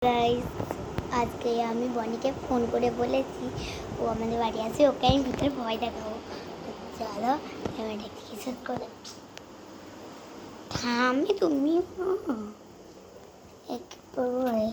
Guys, আজকে আমি বনিকে phone করে বলেছি ও আমাদের বাড়ি আসে, ওকে আমি ভিতরে ভয় দেখাবো। চলো ক্যামেরাটা কি সেট করে থামি তুমি একবারে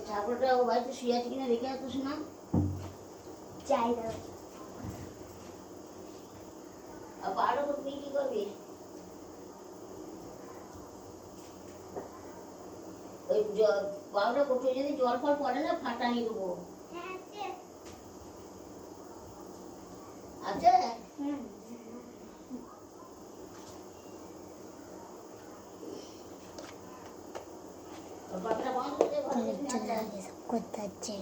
ঠাকুরটা ও বাড়িতে শুয়ে আছে কিনা দেখে আসতো না চাই দাও। আর বারো করতে কি করবি ওই বারোটা করতে যদি জল ফল পড়ে না ফাটানি দেবো। আছে বাচ্চা বন্ধ করে করতে হচ্ছে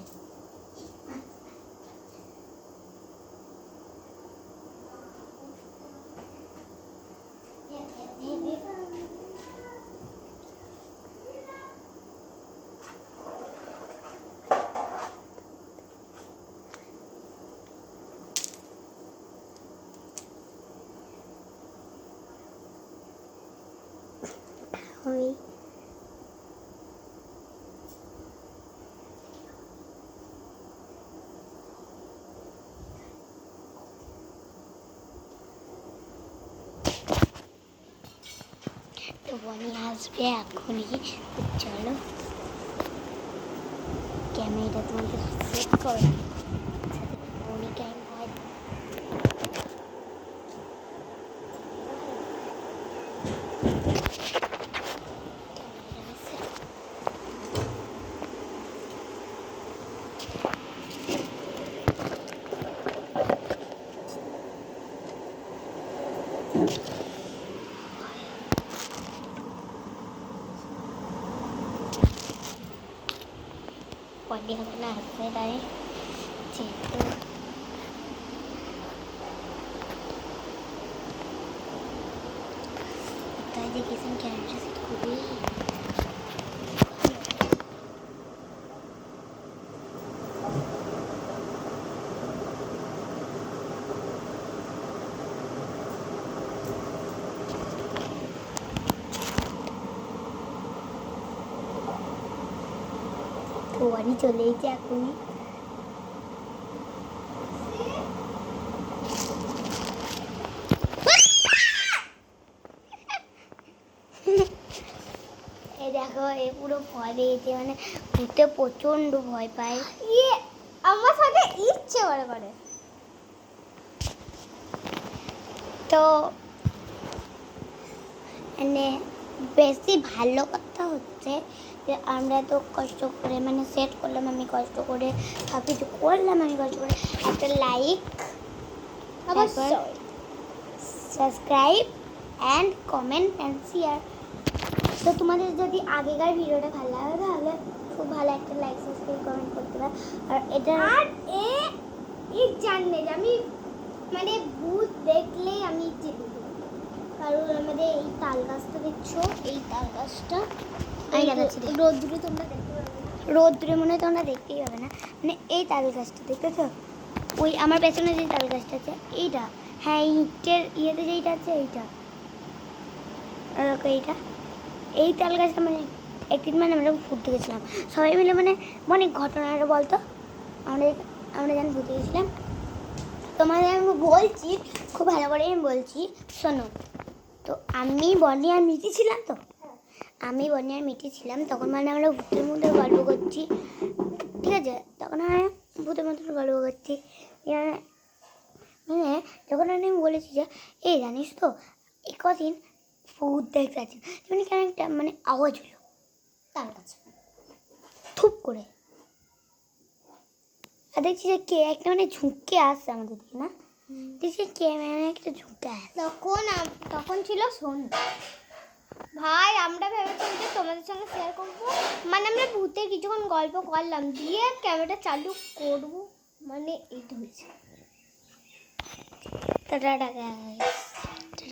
ওই তো বনি আসবে এখনই। চলো ক্যামেরাটা তোমাদের সেট করে বনিকে আমি ভয় বনি এখন আসবে তাই যেহেতু তাই দেখেছেন ক্যামেরাটা সেট করবি। তো বনি চলেইছে এখনই। এই দেখো এ পুরো ভয় পেয়েছে, মানে ভূতে প্রচন্ড ভয় পায়। ইয়ে আমার সাথে ইচ্ছে করে তো মানে বেশি ভালো কথা হচ্ছে যে আমরা তো কষ্ট করে মানে সেট করলাম, আমি কষ্ট করে সব কিছু করলাম, আমি কষ্ট করে একটা লাইক অবশ্যই subscribe and comment and share. তো তোমাদের যদি আগেকার ভিডিওটা ভালো লাগে তাহলে খুব ভালো একটা লাইক সাবস্ক্রাইব কমেন্ট করতে পারো। আর এটা আর এই জানলে যে আমি মানে ভূত দেখলেই আমি চেপে যাই। কারণ আমাদের এই তাল গাছটা দেখছো, এই তাল গাছটা আমি দেখাচ্ছি দেখো। রোদ্দুরে তোমরা দেখতে পাবে না। রোদ্রে মনে হয় তোমরা দেখতেই পাবে না, মানে এই তাল গাছটা দেখতেছো, ওই আমার পেছনে যে তাল গাছটা আছে এইটা, হ্যাঁ ইটের ইয়েতে যেইটা আছে এইটা, আর দেখো এইটা, এই তাল গাছটা মানে একদিন মানে আমরা ঘুরতে গেছিলাম সবাই মিলে, মানে অনেক ঘটনাটা বলতো আমরা আমরা যখন ঘুরতে গেছিলাম। তোমাদের আমি বলছি খুব ভালো করে আমি বলছি শোনো। তো আমি বনি আর মিটি ছিলাম, তো আমি বনি আর মিটি ছিলাম তখন, মানে আমরা ভূতের মধ্যে গল্প করছি, ঠিক আছে, তখন আমি ভূতের মধ্যে গল্প করছি, মানে যখন আমি বলেছি যে এই জানিস তো এই কদিন ভূত দেখতে পাচ্ছি, মানে কেন একটা মানে আওয়াজ হলো তার কাছে থুপ করে, আর দেখছি যে কে একটা মানে ঝুঁকে আসছে আমাদের দিকে না, দেখছি কে মানে একটা ঝুঁকে আসছে। তখন ছিল সন্ধ্যা। ভাই আমরা ভেবেছিলাম যে তোমাদের সঙ্গে শেয়ার করবো, মানে আমরা ভূতের কিছুক্ষণ গল্প করলাম, দিয়ে ক্যামেরাটা চালু করবো, মানে এইটা হয়েছে। টাটা।